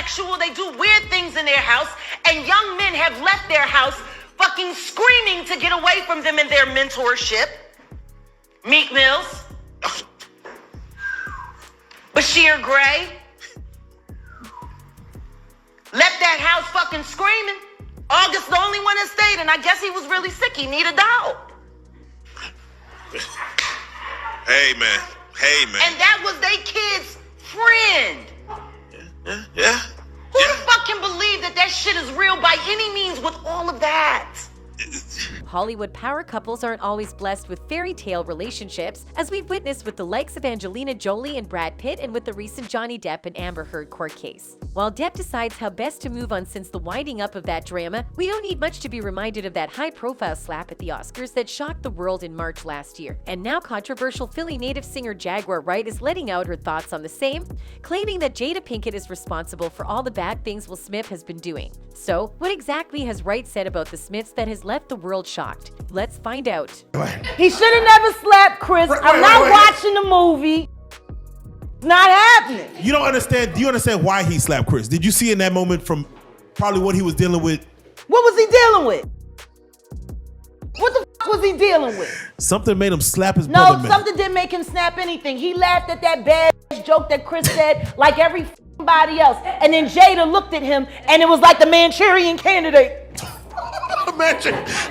bisexual, they do weird things in their house, and young men have left their house fucking screaming to get away from them in their mentorship. Meek Mills. Bashir Gray. Left that house fucking screaming. August the only one that stayed, and I guess he was really sick. He needed a dog. Hey, man. And that was they kid's friend. Yeah. Who the fuck can believe that shit is real by any means with all of that? Hollywood power couples aren't always blessed with fairy tale relationships, as we've witnessed with the likes of Angelina Jolie and Brad Pitt and with the recent Johnny Depp and Amber Heard court case. While Depp decides how best to move on since the winding up of that drama, we don't need much to be reminded of that high-profile slap at the Oscars that shocked the world in March last year. And now controversial Philly native singer Jaguar Wright is letting out her thoughts on the same, claiming that Jada Pinkett is responsible for all the bad things Will Smith has been doing. So, what exactly has Wright said about the Smiths that has left the world shocked? Let's find out. He should have never slapped Chris. I'm not watching the movie. It's not happening. You don't understand. Do you understand why he slapped Chris? Did you see in that moment from probably what he was dealing with? What was he dealing with? What the fuck was he dealing with? Something made him slap his brother, man. No, something didn't make him snap anything. He laughed at that bad joke that Chris said like everybody else. And then Jada looked at him and it was like the Manchurian Candidate.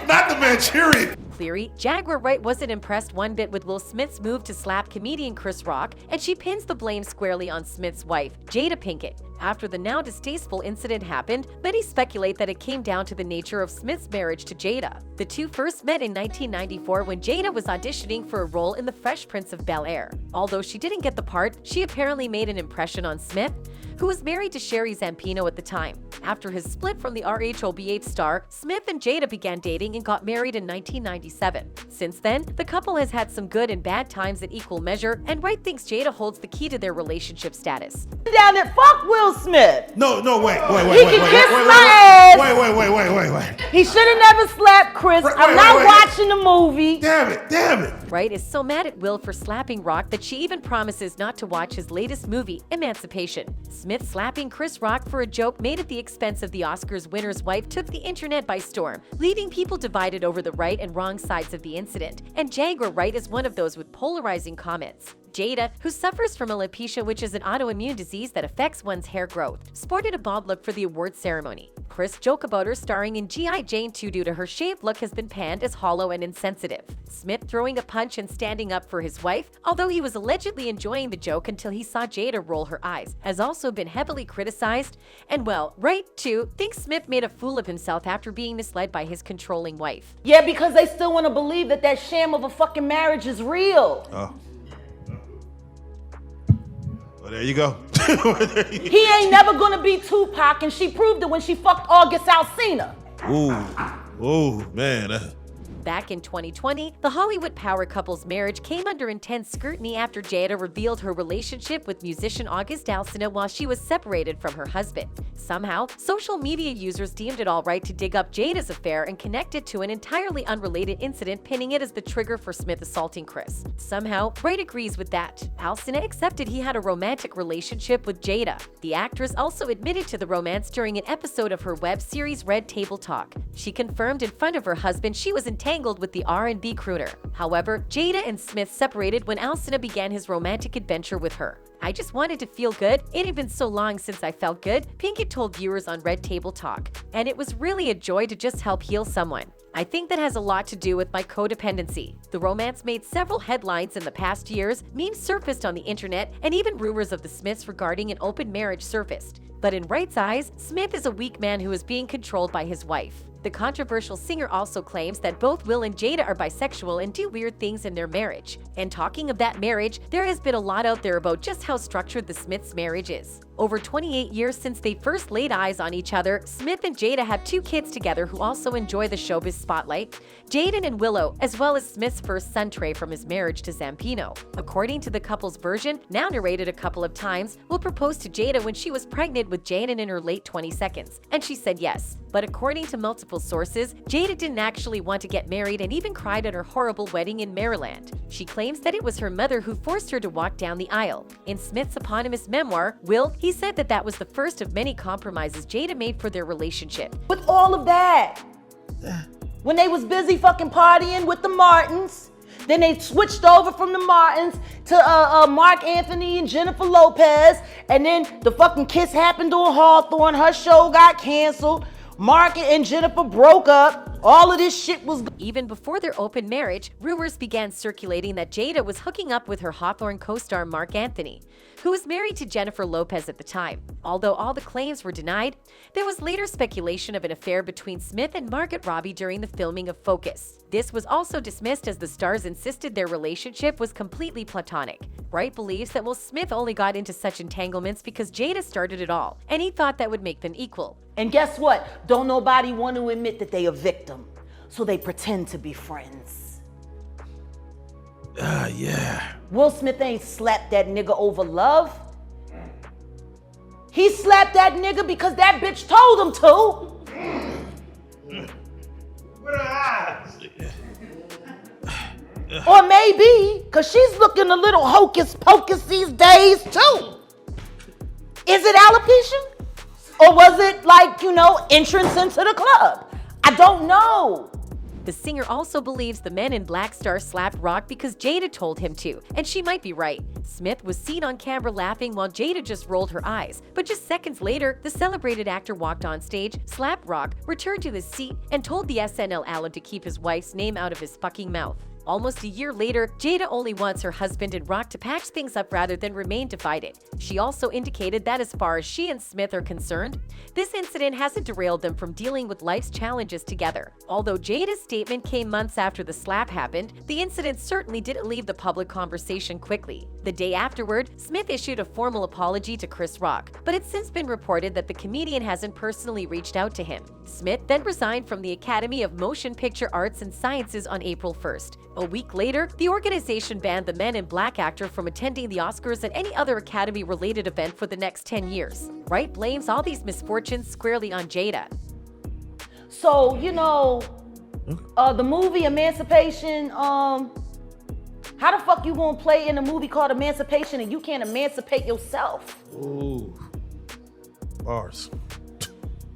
Not the Manchurian. Cleary, Jaguar Wright wasn't impressed one bit with Will Smith's move to slap comedian Chris Rock, and she pins the blame squarely on Smith's wife, Jada Pinkett. After the now distasteful incident happened, many speculate that it came down to the nature of Smith's marriage to Jada. The two first met in 1994 when Jada was auditioning for a role in The Fresh Prince of Bel-Air. Although she didn't get the part, she apparently made an impression on Smith, who was married to Sherry Zampino at the time. After his split from the RHOBH star, Smith and Jada began dating and got married in 1997. Since then, the couple has had some good and bad times in equal measure, and Wright thinks Jada holds the key to their relationship status. Down there, fuck Will Smith. No, wait. He can kiss my ass. Wait. He should have never slapped Chris. I'm not watching the movie. Damn it. Wright is so mad at Will for slapping Rock that she even promises not to watch his latest movie, Emancipation. Smith slapping Chris Rock for a joke made at the expense of the Oscars winner's wife took the internet by storm, leaving people divided over the right and wrong sides of the incident. And Jaguar Wright is one of those with polarizing comments. Jada, who suffers from alopecia, which is an autoimmune disease that affects one's hair growth, sported a bob look for the awards ceremony. Chris' joke about her starring in G.I. Jane 2 due to her shaved look has been panned as hollow and insensitive. Smith throwing a punch and standing up for his wife, although he was allegedly enjoying the joke until he saw Jada roll her eyes, has also been heavily criticized. And well, Wright, too, thinks Smith made a fool of himself after being misled by his controlling wife. Yeah, because they still want to believe that sham of a fucking marriage is real. Oh. Well, there you go. He ain't never gonna be Tupac, and she proved it when she fucked August Alsina. Ooh, man. Back in 2020, the Hollywood power couple's marriage came under intense scrutiny after Jada revealed her relationship with musician August Alsina while she was separated from her husband. Somehow, social media users deemed it all right to dig up Jada's affair and connect it to an entirely unrelated incident, pinning it as the trigger for Smith assaulting Chris. Somehow, Wright agrees with that. Alsina accepted he had a romantic relationship with Jada. The actress also admitted to the romance during an episode of her web series Red Table Talk. She confirmed in front of her husband she was entangled with the R&B crooner. However, Jada and Smith separated when Alsina began his romantic adventure with her. "I just wanted to feel good. It had been so long since I felt good," Pinkett told viewers on Red Table Talk. "And it was really a joy to just help heal someone. I think that has a lot to do with my codependency." The romance made several headlines in the past years, memes surfaced on the internet, and even rumors of the Smiths regarding an open marriage surfaced. But in Wright's eyes, Smith is a weak man who is being controlled by his wife. The controversial singer also claims that both Will and Jada are bisexual and do weird things in their marriage. And talking of that marriage, there has been a lot out there about just how structured the Smiths' marriage is. Over 28 years since they first laid eyes on each other, Smith and Jada have 2 kids together who also enjoy the showbiz spotlight, Jaden and Willow, as well as Smith's first son Trey from his marriage to Zampino. According to the couple's version, now narrated a couple of times, Will proposed to Jada when she was pregnant with Jaden in her late 20s, and she said yes. But according to multiple sources, Jada didn't actually want to get married and even cried at her horrible wedding in Maryland. She claims that it was her mother who forced her to walk down the aisle. In in Smith's eponymous memoir, Will, he said that was the first of many compromises Jada made for their relationship. With all of that, when they was busy fucking partying with the Martins, then they switched over from the Martins to Mark Anthony and Jennifer Lopez, and then the fucking kiss happened on Hawthorne. Her show got canceled. Mark and Jennifer broke up. All of this shit was... Even before their open marriage, rumors began circulating that Jada was hooking up with her Hawthorne co-star Mark Anthony, who was married to Jennifer Lopez at the time. Although all the claims were denied, there was later speculation of an affair between Smith and Margot Robbie during the filming of Focus. This was also dismissed as the stars insisted their relationship was completely platonic. Wright believes that Will Smith only got into such entanglements because Jada started it all, and he thought that would make them equal. And guess what? Don't nobody want to admit that they a victim, so they pretend to be friends. Yeah. Will Smith ain't slapped that nigga over love. He slapped that nigga because that bitch told him to. What her eyes? Or maybe because she's looking a little hocus pocus these days too. Is it alopecia? Or was it like, entrance into the club? I don't know. The singer also believes the Men in Black star slapped Rock because Jada told him to, and she might be right. Smith was seen on camera laughing while Jada just rolled her eyes. But just seconds later, the celebrated actor walked on stage, slapped Rock, returned to his seat, and told the SNL Alan to keep his wife's name out of his fucking mouth. Almost a year later, Jada only wants her husband and Rock to patch things up rather than remain divided. She also indicated that as far as she and Smith are concerned, this incident hasn't derailed them from dealing with life's challenges together. Although Jada's statement came months after the slap happened, the incident certainly didn't leave the public conversation quickly. The day afterward, Smith issued a formal apology to Chris Rock, but it's since been reported that the comedian hasn't personally reached out to him. Smith then resigned from the Academy of Motion Picture Arts and Sciences on April 1st. A week later, the organization banned the Men in Black actor from attending the Oscars and any other Academy-related event for the next 10 years. Wright blames all these misfortunes squarely on Jada. So, the movie Emancipation, how the fuck you gonna play in a movie called Emancipation and you can't emancipate yourself? Ooh. Bars.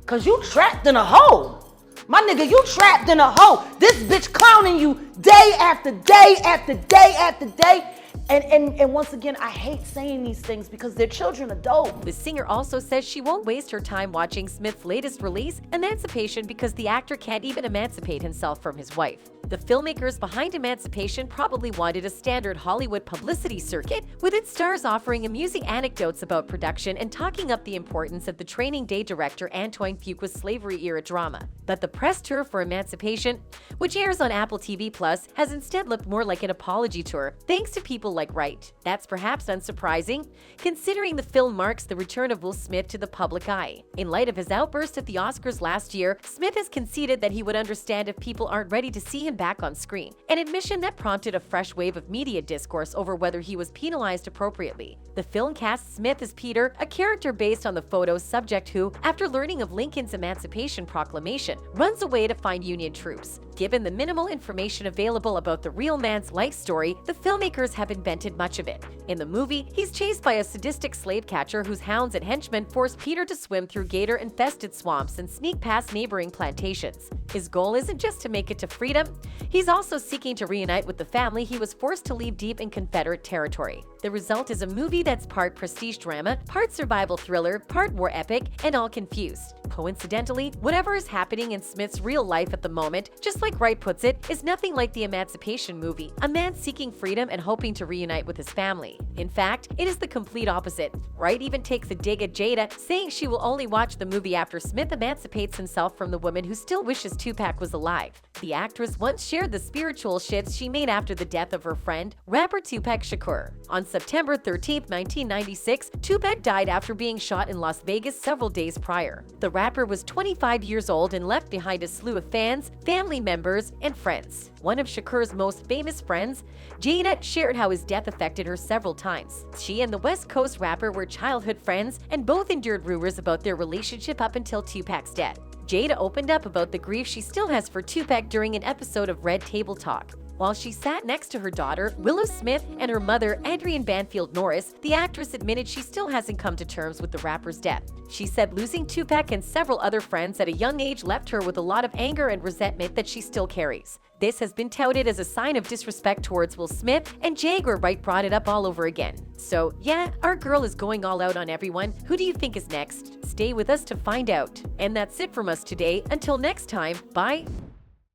Cause you trapped in a hole. My nigga, you trapped in a hole. This bitch clowning you day after day after day after day. And once again, I hate saying these things because their children are dope. The singer also says she won't waste her time watching Smith's latest release, Emancipation, because the actor can't even emancipate himself from his wife. The filmmakers behind Emancipation probably wanted a standard Hollywood publicity circuit, with its stars offering amusing anecdotes about production and talking up the importance of the Training Day director Antoine Fuqua's slavery-era drama. But the press tour for Emancipation, which airs on Apple TV+, has instead looked more like an apology tour, thanks to people like Wright. That's perhaps unsurprising, considering the film marks the return of Will Smith to the public eye. In light of his outburst at the Oscars last year, Smith has conceded that he would understand if people aren't ready to see him back on screen, an admission that prompted a fresh wave of media discourse over whether he was penalized appropriately. The film casts Smith as Peter, a character based on the photo's subject who, after learning of Lincoln's Emancipation Proclamation, runs away to find Union troops. Given the minimal information available about the real man's life story, the filmmakers have invented much of it. In the movie, he's chased by a sadistic slave catcher whose hounds and henchmen force Peter to swim through gator-infested swamps and sneak past neighboring plantations. His goal isn't just to make it to freedom, he's also seeking to reunite with the family he was forced to leave deep in Confederate territory. The result is a movie that's part prestige drama, part survival thriller, part war epic, and all confused. Coincidentally, whatever is happening in Smith's real life at the moment, just like Wright puts it, is nothing like the Emancipation movie, a man seeking freedom and hoping to reunite with his family. In fact, it is the complete opposite. Wright even takes a dig at Jada, saying she will only watch the movie after Smith emancipates himself from the woman who still wishes Tupac was alive. The actress once shared the spiritual shifts she made after the death of her friend, rapper Tupac Shakur. On September 13, 1996, Tupac died after being shot in Las Vegas several days prior. The rapper was 25 years old and left behind a slew of fans, family members, and friends. One of Shakur's most famous friends, Jada, shared how his death affected her several times. She and the West Coast rapper were childhood friends and both endured rumors about their relationship up until Tupac's death. Jada opened up about the grief she still has for Tupac during an episode of Red Table Talk. While she sat next to her daughter, Willow Smith, and her mother, Adrienne Banfield Norris, the actress admitted she still hasn't come to terms with the rapper's death. She said losing Tupac and several other friends at a young age left her with a lot of anger and resentment that she still carries. This has been touted as a sign of disrespect towards Will Smith, and Jaguar Wright brought it up all over again. So yeah, our girl is going all out on everyone. Who do you think is next? Stay with us to find out. And that's it from us today. Until next time, bye!